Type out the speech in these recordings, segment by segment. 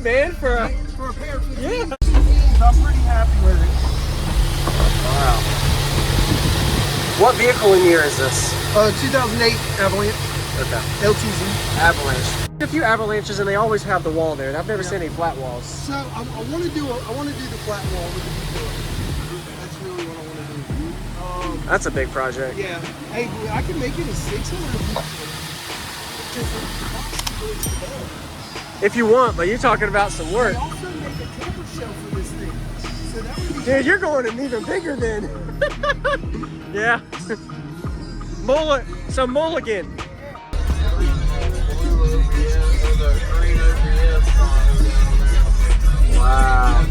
man, for a pair of 15. Yeah. So I'm pretty happy with it. Wow. What vehicle and year is this? 2008 Avalanche. Okay. LTZ. Avalanche. A few Avalanches, and they always have the wall there. I've never seen any flat walls. So I want to do the flat wall with the detail. That's really what I want to do. That's a big project. Yeah. Hey, I can make it a 600. If you want, but you're talking about some work. I also make a camper shell for this thing. So that would be Dude, you're going in even bigger than. Yeah. Some mulligan. Wow.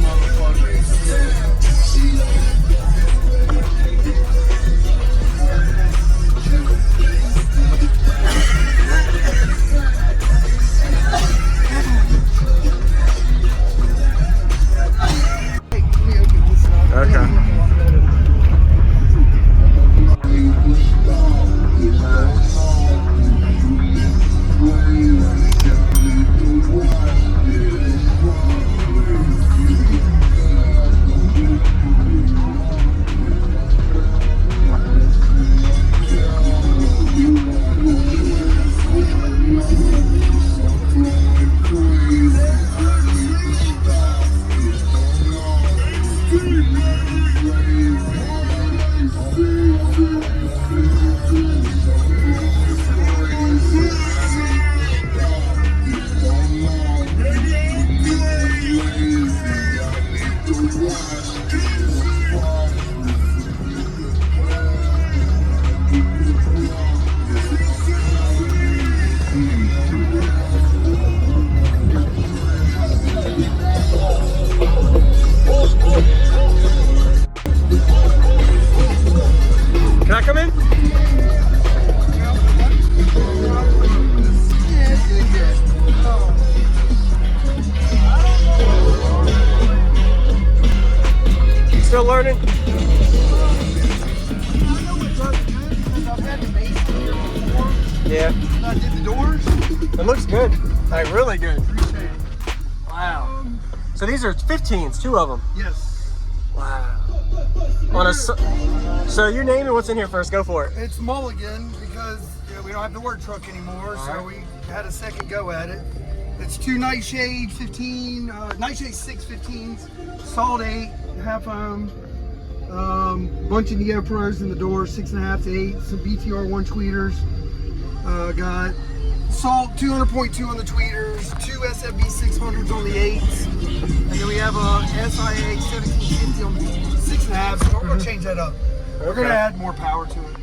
Okay. Can I come in? Still learning? Yeah. I did the doors. It looks good. Like really good. Appreciate it. Wow. So these are 15s, 2 of them. Yes. Wow. So your name and what's in here first. Go for it. It's Mulligan because we don't have the word truck anymore, so we had a second go at it. It's 2 Nightshade 15, Nightshade 615s, Salt 8, half ohm, bunch of Neo Pros in the door, 6.5 to 8, some BTR 1 tweeters. Got Salt 200.2 on the tweeters, 2 SFB 600s on the 8s, and then we have a SIA 1750 on the 6.5. So we're gonna change that up. We're gonna add more power to it.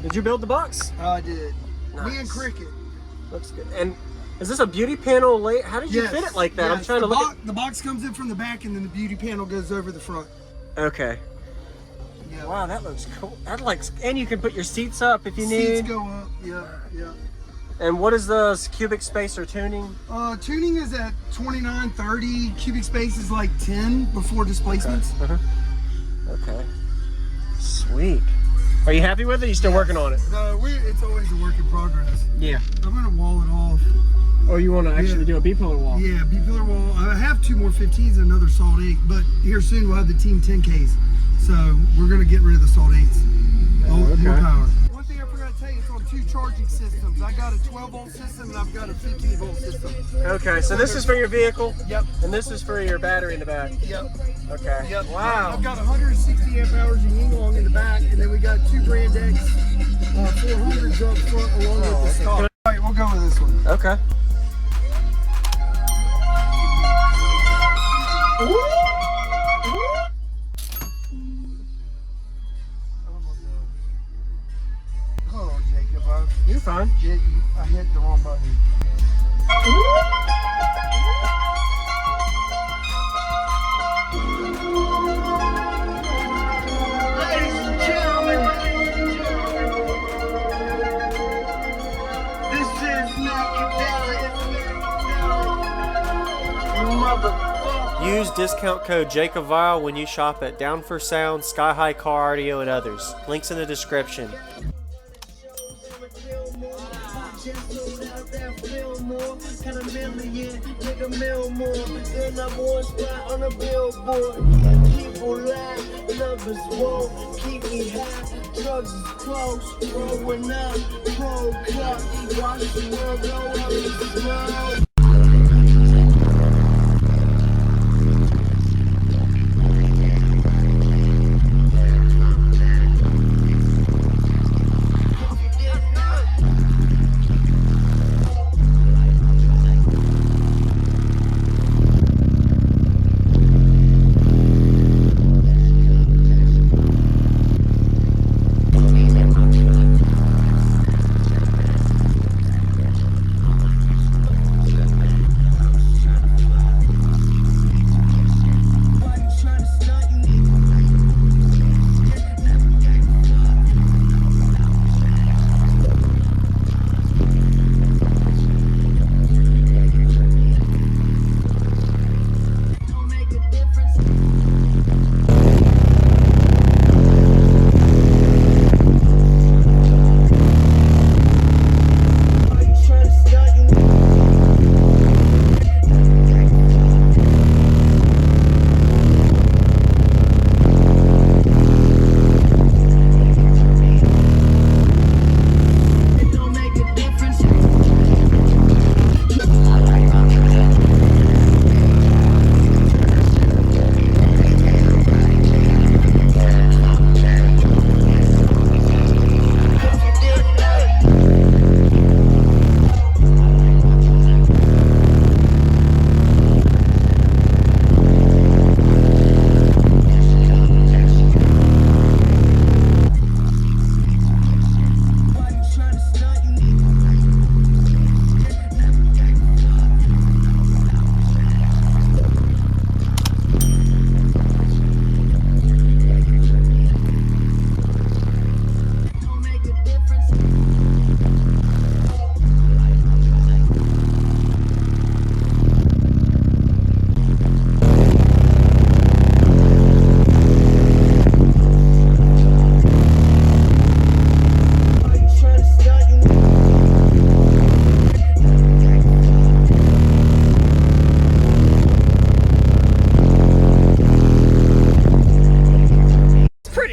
Did you build the box? I did. Nice. Me and Cricket. Looks good. And is this a beauty panel? How did you fit it like that? Yes. I'm trying to look at... The box comes in from the back, and then the beauty panel goes over the front. Okay. Yeah. Wow, that looks cool. And you can put your seats up if you need. Seats go up. Yeah, yeah. And what is the cubic space or tuning? Tuning is at 29, 30. Cubic space is like 10 before displacements. Okay. Okay. Sweet. Are you happy with it? Or you still working on it? No, it's always a work in progress. Yeah. I'm gonna wall it off. Oh, you want to actually do a B-pillar wall? Yeah, B-pillar wall. I have 2 more 15s and another Salt 8, but here soon we'll have the Team 10Ks. So we're gonna get rid of the Salt 8s. More power. One thing I forgot to tell you, it's on 2 charging systems. I got a 12-volt system and I've got a 15-volt system. Okay, so this is for your vehicle? Yep. And this is for your battery in the back? Yep. Okay. Yep. Wow. I've got 160 amp hours of Yinglong in the back, and then we got 2 Brand X 400s up front along with the stock. All right, we'll go with this one. Okay. Hold on, Jacob. You're fine. I hit the wrong button. Ladies and gentlemen, this is Motherfucker. Use discount code JacobViral when you shop at Down for Sound, Sky High Car Audio, and others. Links in the description. sold out that Fillmore, kind of million, nigga mill more. They're number one spot on the billboard. People lie, numbers won't keep me high. Drugs is close, growing up, cold cup. Watch the world blow up in smoke.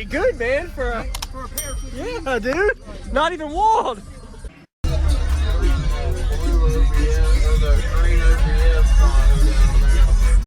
Good, man, for a pair. Yeah, dude. Not even walled.